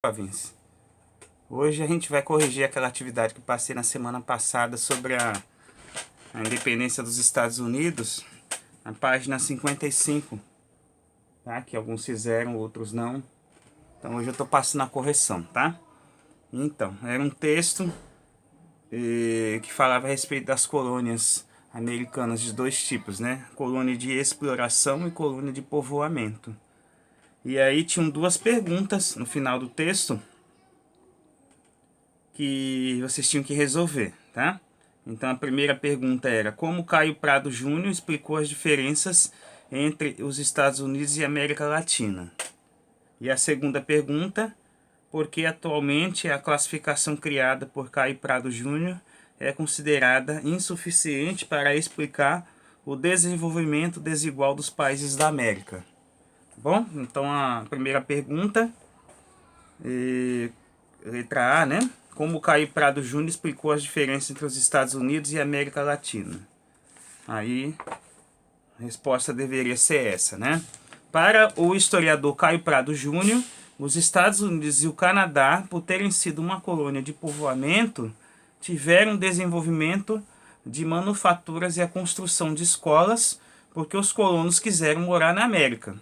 Jovens, hoje a gente vai corrigir aquela atividade que passei na semana passada sobre a independência dos Estados Unidos, na página 55, tá? Que alguns fizeram, outros não. Então hoje eu estou passando a correção, tá? Então, era um texto que falava a respeito das colônias americanas de dois tipos, né? Colônia de exploração e colônia de povoamento. E aí tinham duas perguntas no final do texto que vocês tinham que resolver, tá? Então a primeira pergunta era: como Caio Prado Júnior explicou as diferenças entre os Estados Unidos e a América Latina? E a segunda pergunta: por que atualmente a classificação criada por Caio Prado Júnior é considerada insuficiente para explicar o desenvolvimento desigual dos países da América? Bom, então a primeira pergunta, letra A, né? Como Caio Prado Júnior explicou as diferenças entre os Estados Unidos e a América Latina? Aí a resposta deveria ser essa, né? Para o historiador Caio Prado Júnior, os Estados Unidos e o Canadá, por terem sido uma colônia de povoamento, tiveram desenvolvimento de manufaturas e a construção de escolas, porque os colonos quiseram morar na América.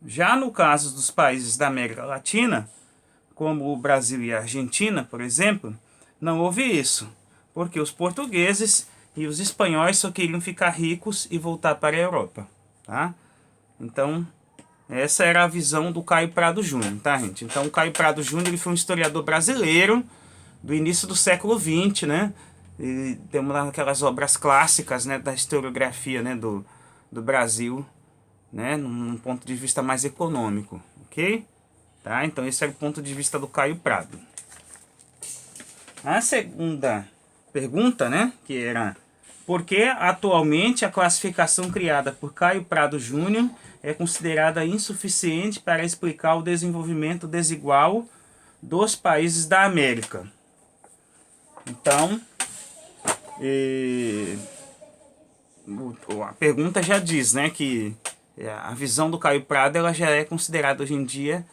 Já no caso dos países da América Latina, como o Brasil e a Argentina, por exemplo, não houve isso, porque os portugueses e os espanhóis só queriam ficar ricos e voltar para a Europa, tá? Então, essa era a visão do Caio Prado Júnior, tá, gente? Então, o Caio Prado Júnior ele foi um historiador brasileiro do início do século XX, né? E tem uma daquelas obras clássicas, né, da historiografia, né, do Brasil, né, num ponto de vista mais econômico, ok? Tá? Então esse é o ponto de vista do Caio Prado. A segunda pergunta, né, que era: por que atualmente a classificação criada por Caio Prado Júnior é considerada insuficiente para explicar o desenvolvimento desigual dos países da América? Então, a pergunta já diz, né, que a visão do Caio Prado ela já é considerada hoje em dia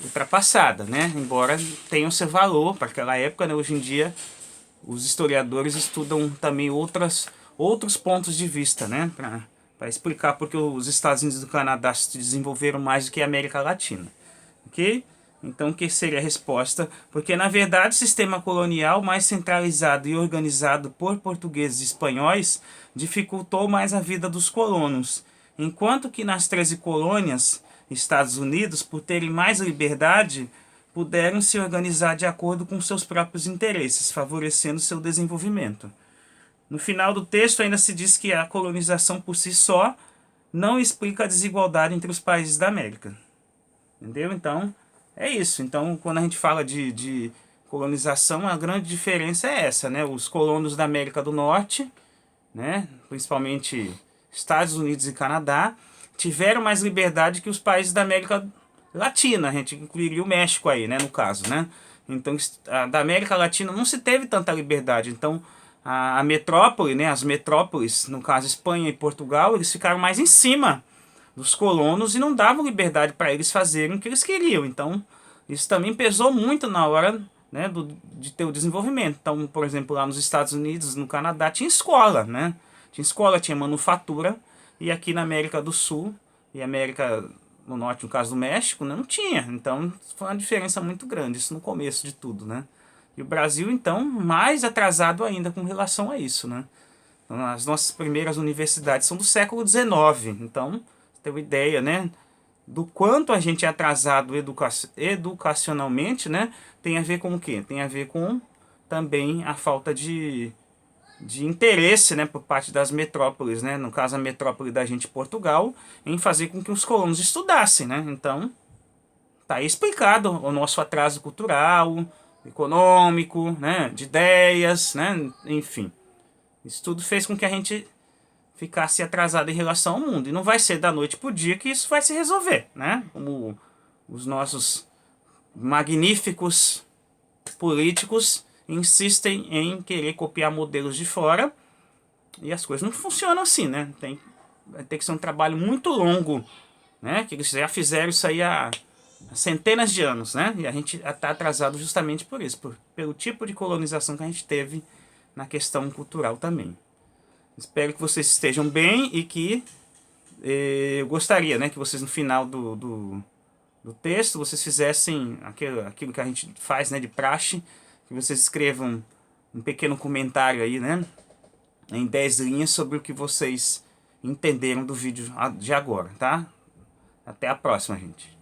ultrapassada, né? Embora tenha o seu valor para aquela época, né? Hoje em dia os historiadores estudam também outros pontos de vista, né? Para explicar porque os Estados Unidos e o Canadá se desenvolveram mais do que a América Latina, ok? Então, o que seria a resposta? Porque, na verdade, o sistema colonial mais centralizado e organizado por portugueses e espanhóis dificultou mais a vida dos colonos, enquanto que nas 13 colônias, Estados Unidos, por terem mais liberdade, puderam se organizar de acordo com seus próprios interesses, favorecendo seu desenvolvimento. No final do texto ainda se diz que a colonização por si só não explica a desigualdade entre os países da América. Entendeu? Então, é isso. Então, quando a gente fala de colonização, a grande diferença é essa, né? Os colonos da América do Norte, né, principalmente Estados Unidos e Canadá, tiveram mais liberdade que os países da América Latina. A gente incluiria o México aí, né, no caso, né? Então, da América Latina não se teve tanta liberdade. Então, a metrópole, né, as metrópoles, no caso Espanha e Portugal, eles ficaram mais em cima dos colonos e não davam liberdade para eles fazerem o que eles queriam. Então, isso também pesou muito na hora, né, de ter o desenvolvimento. Então, por exemplo, lá nos Estados Unidos, no Canadá, tinha escola, né? Tinha escola, tinha manufatura, e aqui na América do Sul e América do Norte, no caso do México, né, não tinha. Então, foi uma diferença muito grande, isso no começo de tudo, né? E o Brasil, então, mais atrasado ainda com relação a isso, né? Então, as nossas primeiras universidades são do século XIX, então, você tem uma ideia, né, do quanto a gente é atrasado educacionalmente, né? Tem a ver com o quê? Tem a ver com também a falta de interesse, né, por parte das metrópoles, né? No caso, a metrópole da gente, Portugal, em fazer com que os colonos estudassem, né? Então, tá aí explicado o nosso atraso cultural, econômico, né, de ideias, né, enfim. Isso tudo fez com que a gente ficasse atrasado em relação ao mundo. E não vai ser da noite para o dia que isso vai se resolver, né? Como os nossos magníficos políticos insistem em querer copiar modelos de fora, e as coisas não funcionam assim, né? Vai ter que ser um trabalho muito longo, né? Que eles já fizeram isso aí há centenas de anos, né? E a gente está atrasado justamente por isso, pelo tipo de colonização que a gente teve na questão cultural também. Espero que vocês estejam bem e que eu gostaria, né, que vocês no final do texto vocês fizessem aquilo que a gente faz, né, de praxe, que vocês escrevam um pequeno comentário aí, né, em 10 linhas sobre o que vocês entenderam do vídeo de agora, tá? Até a próxima, gente.